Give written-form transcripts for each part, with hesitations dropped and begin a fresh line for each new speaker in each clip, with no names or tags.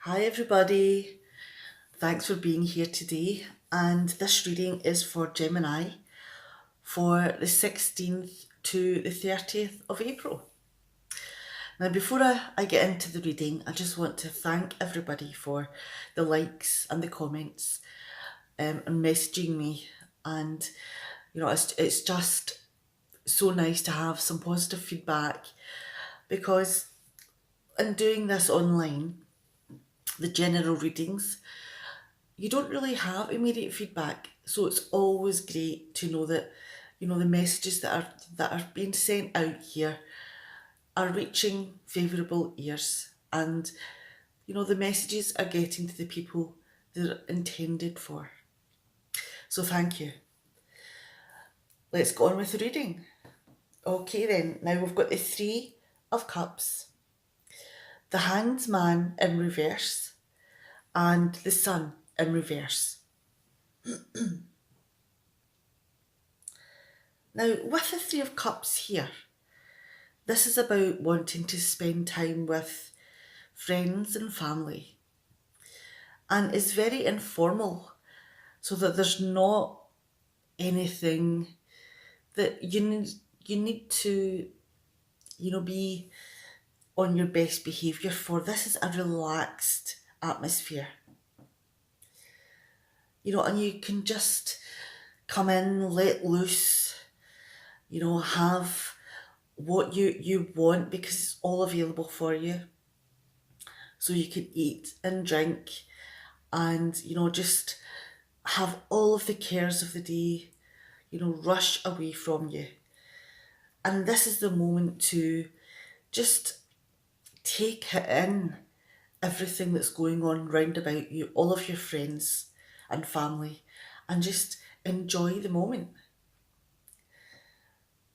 Hi everybody, thanks for being here today, and this reading is for Gemini for the 16th to the 30th of April. Now before I get into the reading, I just want to thank everybody for the likes and the comments and messaging me, and it's just so nice to have some positive feedback, because in doing this online, the general readings, you don't really have immediate feedback, so it's always great to know that the messages that are being sent out here are reaching favourable ears, and the messages are getting to the people they're intended for. So thank you. Let's go on with the reading. Okay then, now we've got the Three of Cups, the Hanged Man in reverse, and the Sun in reverse. Now, with the Three of Cups here, this is about wanting to spend time with friends and family, and it's very informal, so that there's not anything that you need to be on your best behaviour for. This is a relaxed atmosphere, and you can just come in, let loose, have what you want, because it's all available for you. So you can eat and drink and, just have all of the cares of the day, rush away from you. And this is the moment to just take it in, everything that's going on round about you, all of your friends and family, and just enjoy the moment.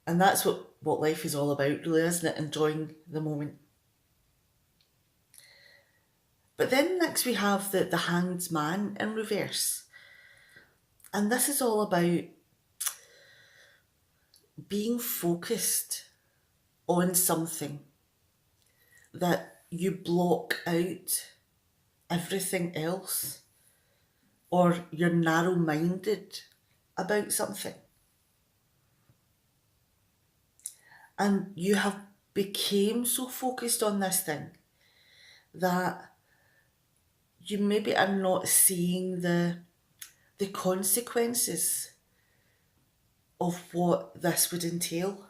And that's what life is all about, really, isn't it? Enjoying the moment. But then next we have the Hanged Man in reverse. And this is all about being focused on something, that you block out everything else, or you're narrow-minded about something. And you have became so focused on this thing that you maybe are not seeing the consequences of what this would entail.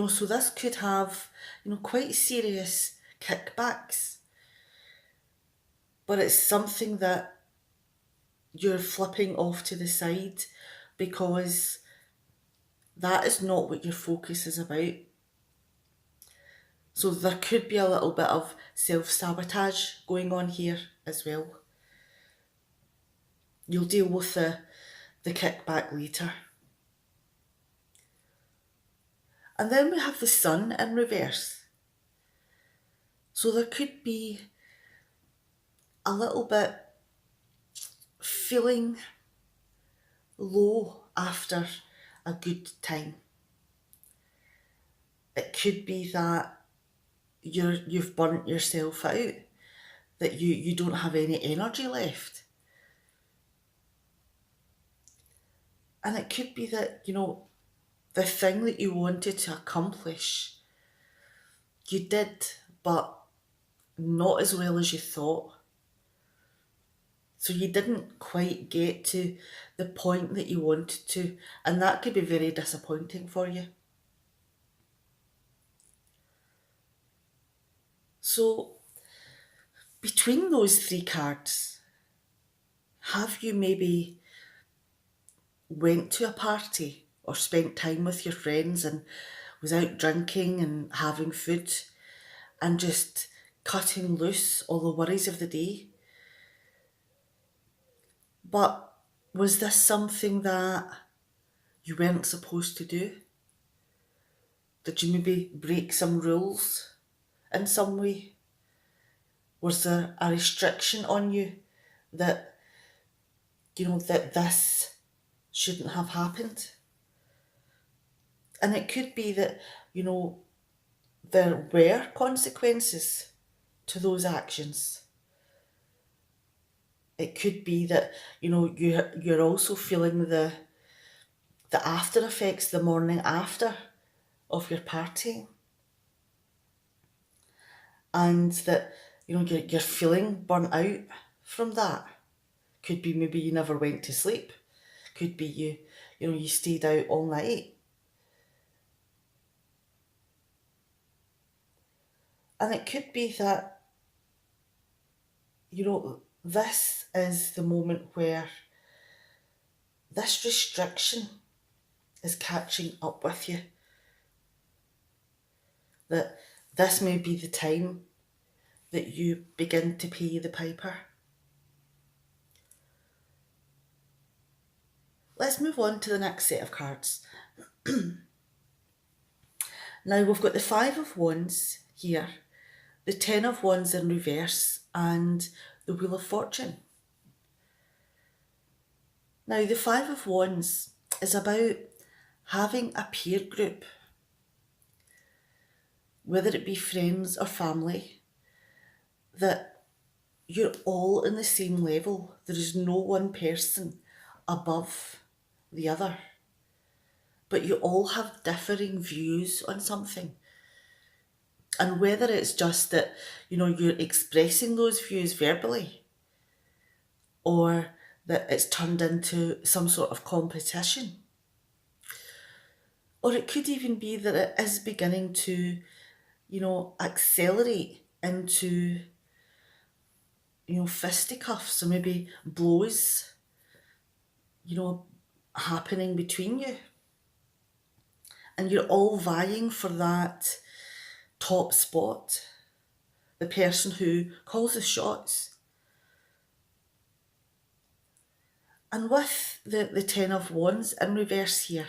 So this could have, quite serious kickbacks, but it's something that you're flipping off to the side, because that is not what your focus is about. So there could be a little bit of self-sabotage going on here as well. You'll deal with the kickback later. And then we have the Sun in reverse. So there could be a little bit feeling low after a good time. It could be that you've burnt yourself out, that you don't have any energy left. And it could be that, the thing that you wanted to accomplish, you did, but not as well as you thought. So you didn't quite get to the point that you wanted to, and that could be very disappointing for you. So between those three cards, have you maybe went to a party or spent time with your friends and was out drinking and having food and just cutting loose all the worries of the day? But was this something that you weren't supposed to do? Did you maybe break some rules in some way? Was there a restriction on you that, that this shouldn't have happened? And it could be that, there were consequences to those actions. It could be that, you're also feeling the after effects the morning after of your partying. And that, you're feeling burnt out from that. Could be maybe you never went to sleep. Could be you stayed out all night. And it could be that, this is the moment where this restriction is catching up with you. That this may be the time that you begin to pay the piper. Let's move on to the next set of cards. Now we've got the Five of Wands here, the Ten of Wands in reverse, and the Wheel of Fortune. Now the Five of Wands is about having a peer group, whether it be friends or family, that you're all in the same level. There is no one person above the other, but you all have differing views on something. And whether it's just that, you're expressing those views verbally, or that it's turned into some sort of competition, or it could even be that it is beginning to, accelerate into, fisticuffs or maybe blows, happening between you. And you're all vying for that top spot, the person who calls the shots. And with the Ten of Wands in reverse here,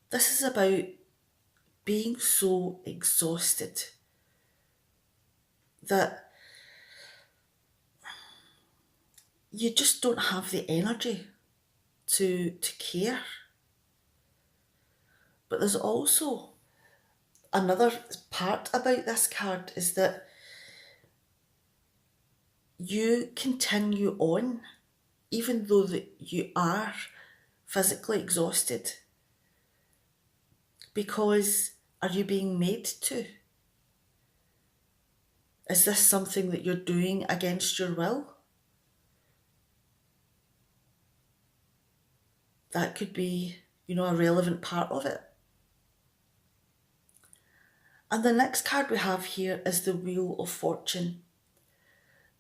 this is about being so exhausted that you just don't have the energy to care. But there's also another part about this card, is that you continue on even though that you are physically exhausted. Because are you being made to? Is this something that you're doing against your will? That could be, a relevant part of it. And the next card we have here is the Wheel of Fortune.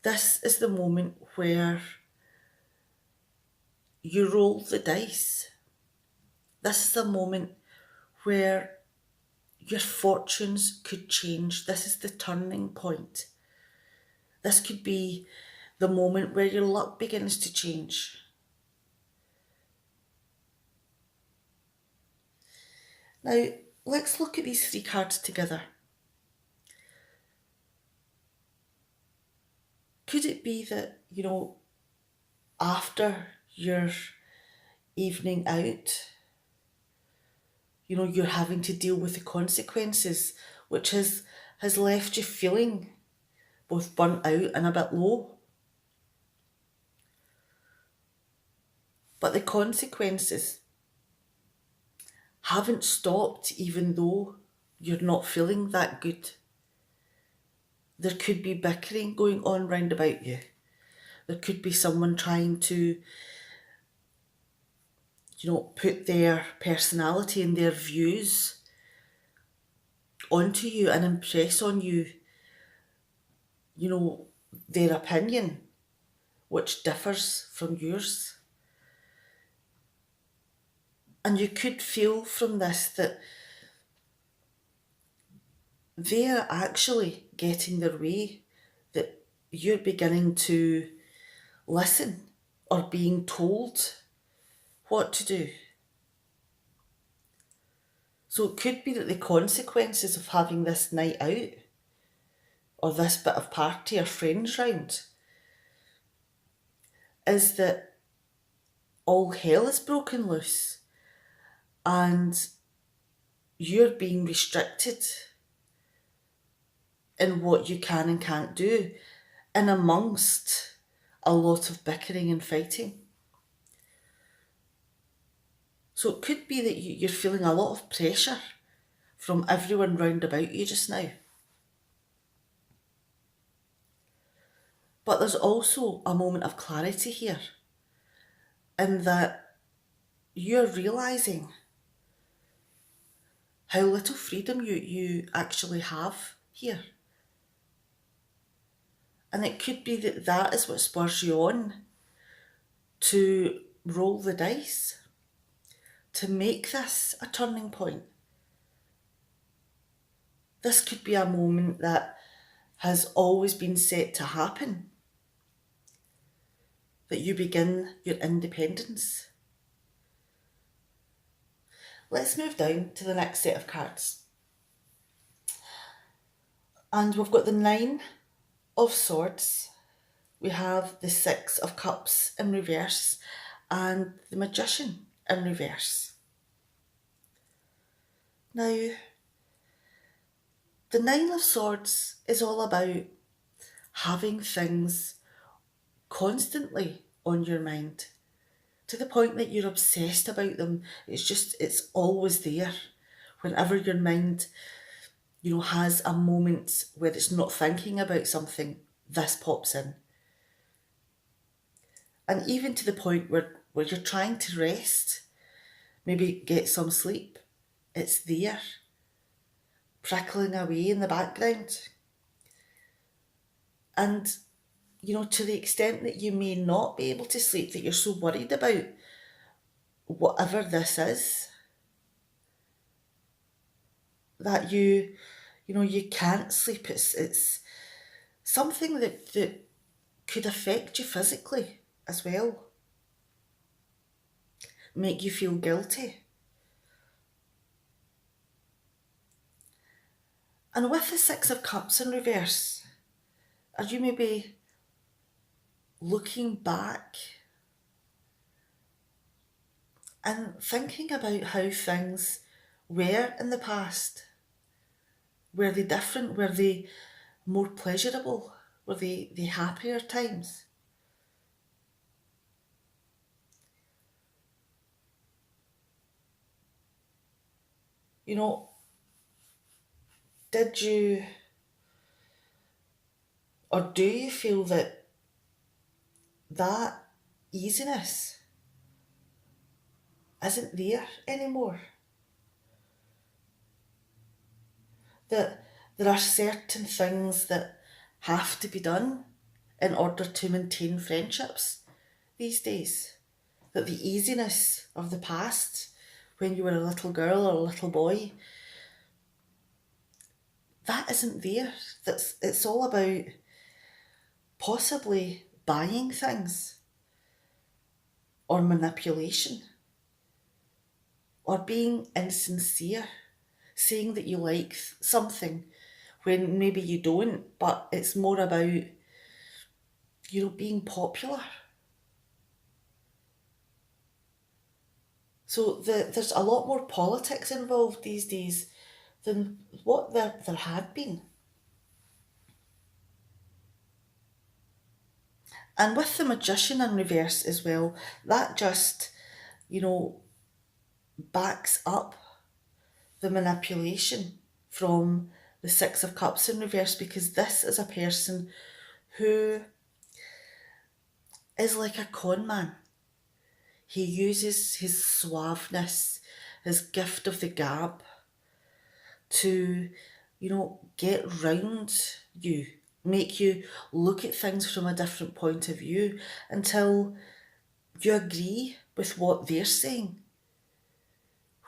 This is the moment where you roll the dice. This is the moment where your fortunes could change. This is the turning point. This could be the moment where your luck begins to change. Now, let's look at these three cards together. Could it be that, after your evening out, you're having to deal with the consequences, which has left you feeling both burnt out and a bit low? But the consequences haven't stopped even though you're not feeling that good. There could be bickering going on round about you. There could be someone trying to, put their personality and their views onto you and impress on you, their opinion, which differs from yours. And you could feel from this that they're actually getting their way, that you're beginning to listen or being told what to do. So it could be that the consequences of having this night out or this bit of party or friends round is that all hell is broken loose and you're being restricted in what you can and can't do, in amongst a lot of bickering and fighting. So it could be that you're feeling a lot of pressure from everyone round about you just now. But there's also a moment of clarity here, in that you're realising how little freedom you actually have here. And it could be that that is what spurs you on to roll the dice, to make this a turning point. This could be a moment that has always been set to happen, that you begin your independence. Let's move down to the next set of cards. And we've got the Nine of Swords, we have the Six of Cups in reverse, and the Magician in reverse. Now, the Nine of Swords is all about having things constantly on your mind, to the point that you're obsessed about them. It's always there. Whenever your mind, has a moment where it's not thinking about something, this pops in. And even to the point where you're trying to rest, maybe get some sleep, it's there, prickling away in the background. And, to the extent that you may not be able to sleep, that you're so worried about whatever this is, that you can't sleep. It's something that could affect you physically as well, make you feel guilty. And with the Six of Cups in reverse, are you maybe looking back and thinking about how things were in the past? Were they different? Were they more pleasurable? Were they happier times? Did you, or do you feel that easiness isn't there anymore? That there are certain things that have to be done in order to maintain friendships these days? That the easiness of the past, when you were a little girl or a little boy, that isn't there. It's all about possibly buying things, or manipulation, or being insincere, saying that you like something when maybe you don't, but it's more about, being popular. So there's a lot more politics involved these days than what there had been. And with the Magician in reverse as well, that just, backs up the manipulation from the Six of Cups in reverse, because this is a person who is like a con man. He uses his suaveness, his gift of the gab, to, get round you make you look at things from a different point of view until you agree with what they're saying,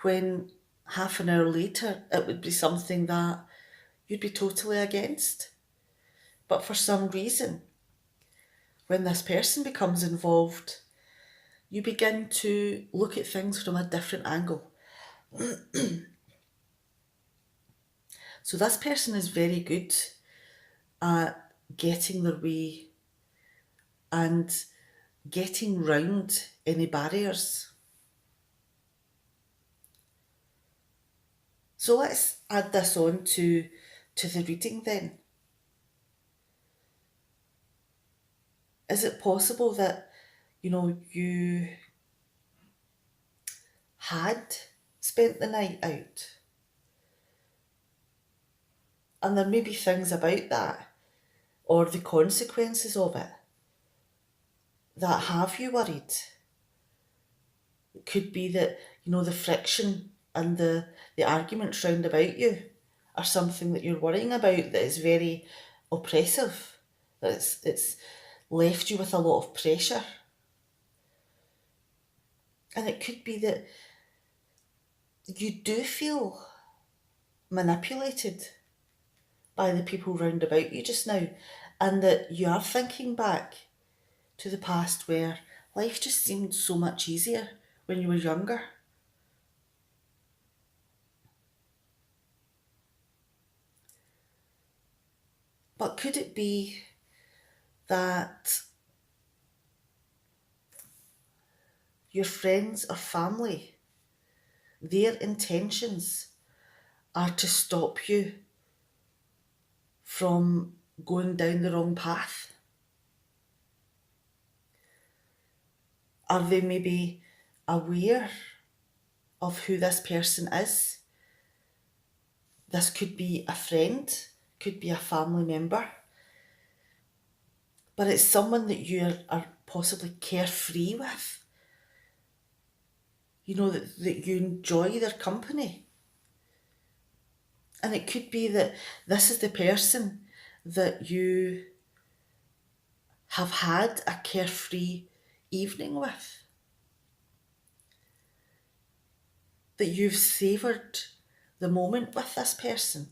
when half an hour later it would be something that you'd be totally against. But for some reason, when this person becomes involved, you begin to look at things from a different angle. So this person is very good at getting their way and getting round any barriers. So let's add this on to the reading then. Is it possible that, you had spent the night out? And there may be things about that, or the consequences of it, that have you worried. It could be that, the friction and the arguments round about you are something that you're worrying about, that is very oppressive, that it's left you with a lot of pressure. And it could be that you do feel manipulated by the people round about you just now, and that you are thinking back to the past where life just seemed so much easier when you were younger. But could it be that your friends or family, their intentions are to stop you from going down the wrong path? Are they maybe aware of who this person is? This could be a friend, could be a family member, but it's someone that you are possibly carefree with. That you enjoy their company. And it could be that this is the person that you have had a carefree evening with, that you've savoured the moment with this person,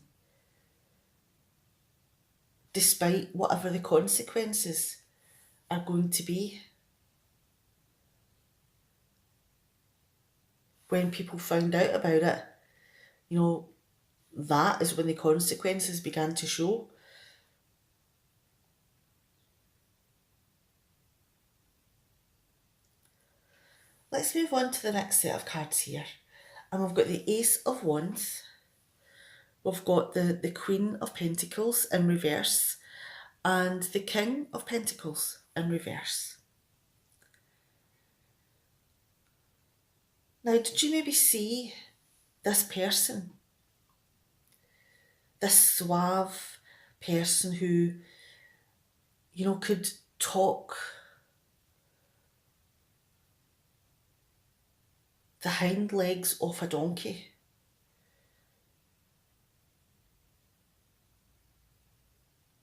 despite whatever the consequences are going to be. When people found out about it, that is when the consequences began to show. Let's move on to the next set of cards here. And we've got the Ace of Wands. We've got the Queen of Pentacles in reverse and the King of Pentacles in reverse. Now, did you maybe see this person? This suave person who, could talk the hind legs off a donkey.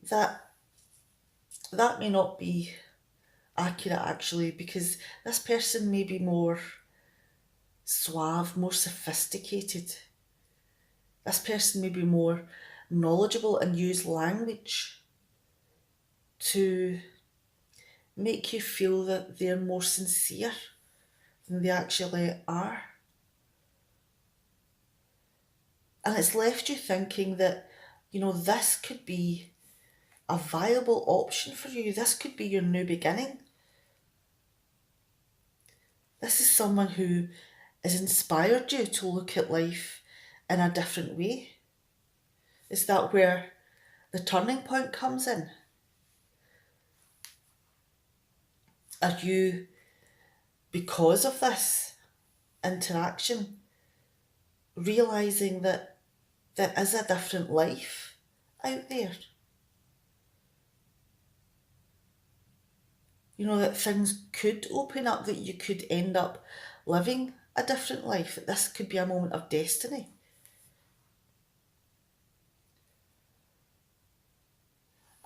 That may not be accurate actually, because this person may be more suave, more sophisticated. This person may be more knowledgeable and use language to make you feel that they're more sincere than they actually are. And it's left you thinking that, this could be a viable option for you. This could be your new beginning. This is someone who has inspired you to look at life in a different way. Is that where the turning point comes in? Are you, because of this interaction, realising that there is a different life out there? That things could open up, that you could end up living a different life, that this could be a moment of destiny.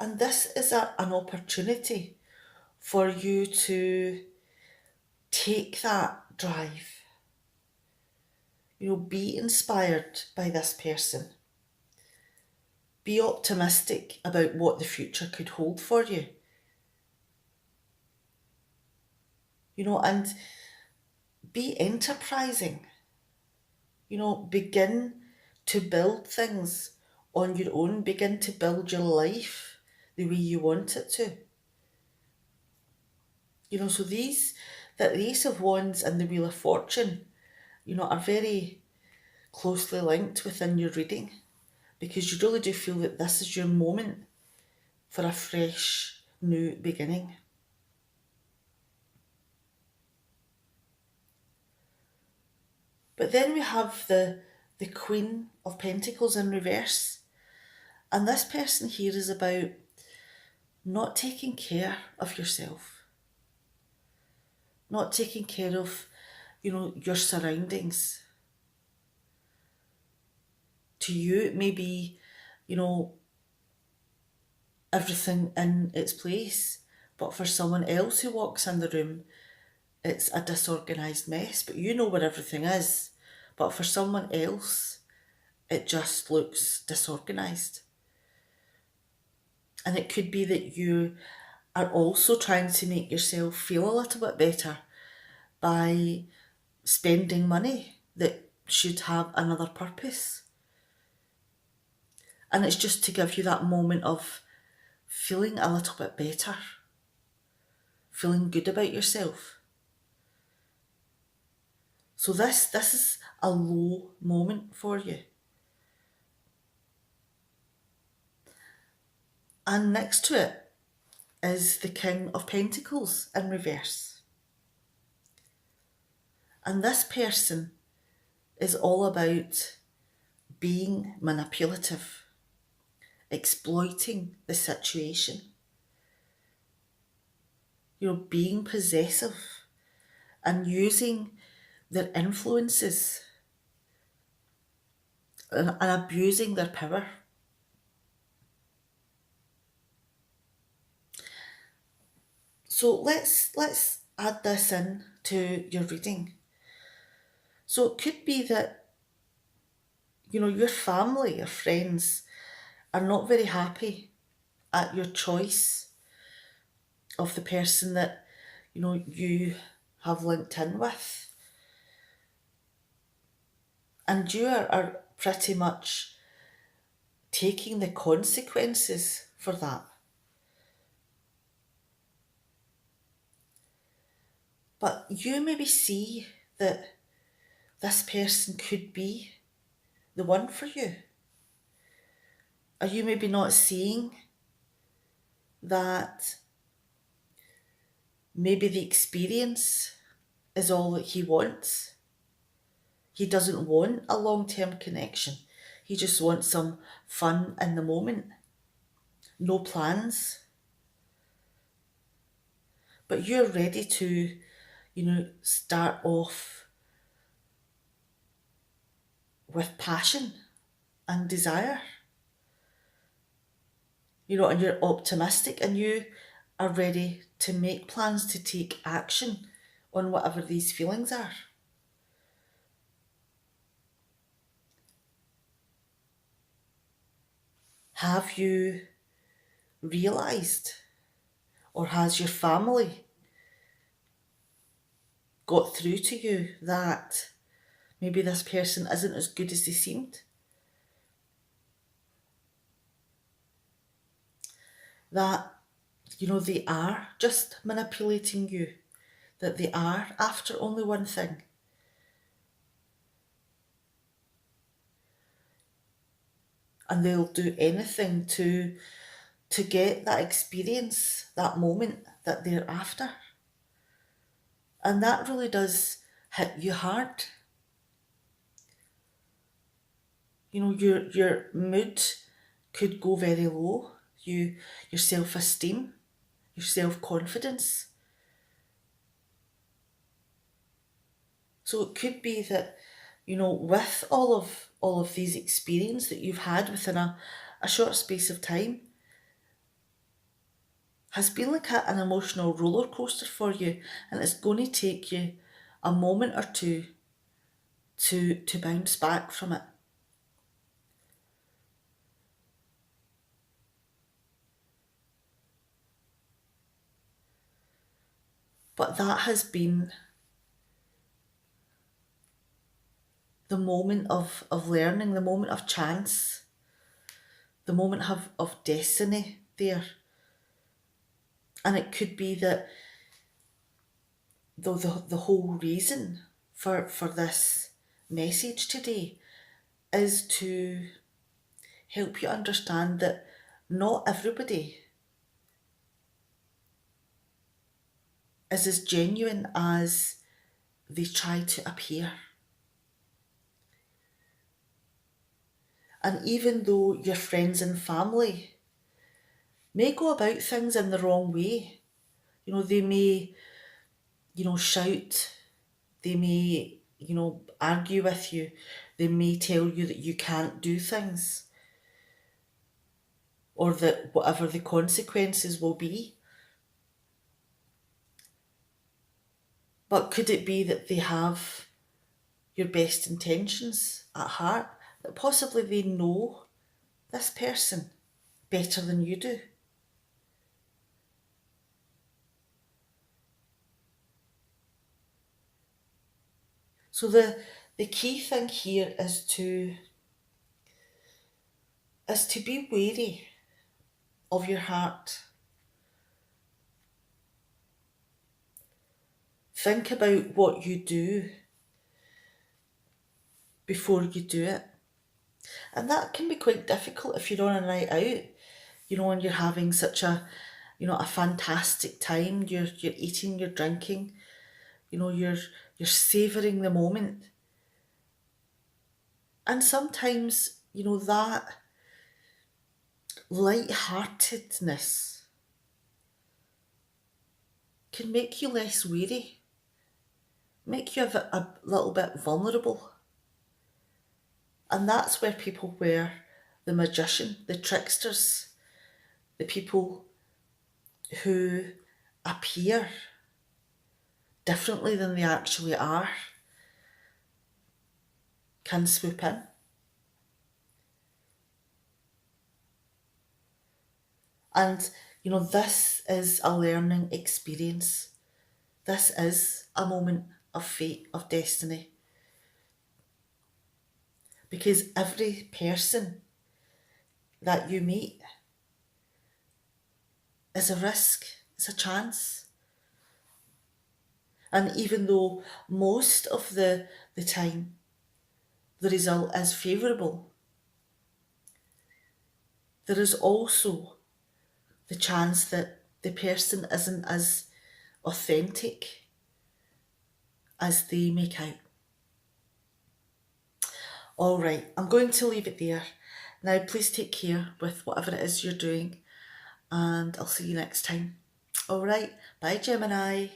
And this is an opportunity for you to take that drive. Be inspired by this person. Be optimistic about what the future could hold for you. And be enterprising. Begin to build things on your own. Begin to build your life the way you want it to. So the Ace of Wands and the Wheel of Fortune, are very closely linked within your reading, because you really do feel that this is your moment for a fresh, new beginning. But then we have the Queen of Pentacles in reverse. And this person here is about not taking care of yourself. Not taking care of, your surroundings. To you, it may be, everything in its place. But for someone else who walks in the room, it's a disorganised mess. But you know where everything is. But for someone else, it just looks disorganised. And it could be that you are also trying to make yourself feel a little bit better by spending money that should have another purpose. And it's just to give you that moment of feeling a little bit better, feeling good about yourself. So this is a low moment for you. And next to it is the King of Pentacles in reverse. And this person is all about being manipulative, exploiting the situation, being possessive and using their influences and abusing their power. So let's add this in to your reading. So it could be that, your family, your friends are not very happy at your choice of the person that, you have linked in with. And you are pretty much taking the consequences for that. But you maybe see that this person could be the one for you. Are you maybe not seeing that maybe the experience is all that he wants? He doesn't want a long-term connection. He just wants some fun in the moment. No plans. But you're ready to, start off with passion and desire. And you're optimistic and you are ready to make plans to take action on whatever these feelings are. Have you realised, or has your family got through to you that maybe this person isn't as good as they seemed? That, they are just manipulating you, that they are after only one thing. And they'll do anything to get that experience, that moment that they're after. And that really does hit you hard. Your mood could go very low. Your self-esteem, your self-confidence. So it could be that, with all of these experience that you've had within a short space of time, has been like an emotional roller coaster for you, and it's going to take you a moment or two to bounce back from it. But that has been the moment of learning, the moment of chance, the moment of destiny there. And it could be that the whole reason for this message today is to help you understand that not everybody is as genuine as they try to appear. And even though your friends and family may go about things in the wrong way, they may, shout, they may, argue with you, they may tell you that you can't do things, or that whatever the consequences will be. But could it be that they have your best intentions at heart? That possibly they know this person better than you do? So the key thing here is to be wary of your heart. Think about what you do before you do it. And that can be quite difficult if you're on a night out, and you're having such a fantastic time. You're eating, you're drinking, you're savouring the moment. And sometimes, that light-heartedness can make you less wary, make you a little bit vulnerable. And that's where people wear the magician, the tricksters, the people who appear differently than they actually are, can swoop in. And, this is a learning experience. This is a moment of fate, of destiny. Because every person that you meet is a risk, it's a chance. And even though most of the time the result is favourable, there is also the chance that the person isn't as authentic as they make out. All right, I'm going to leave it there. Now, please take care with whatever it is you're doing, and I'll see you next time. All right, bye, Gemini.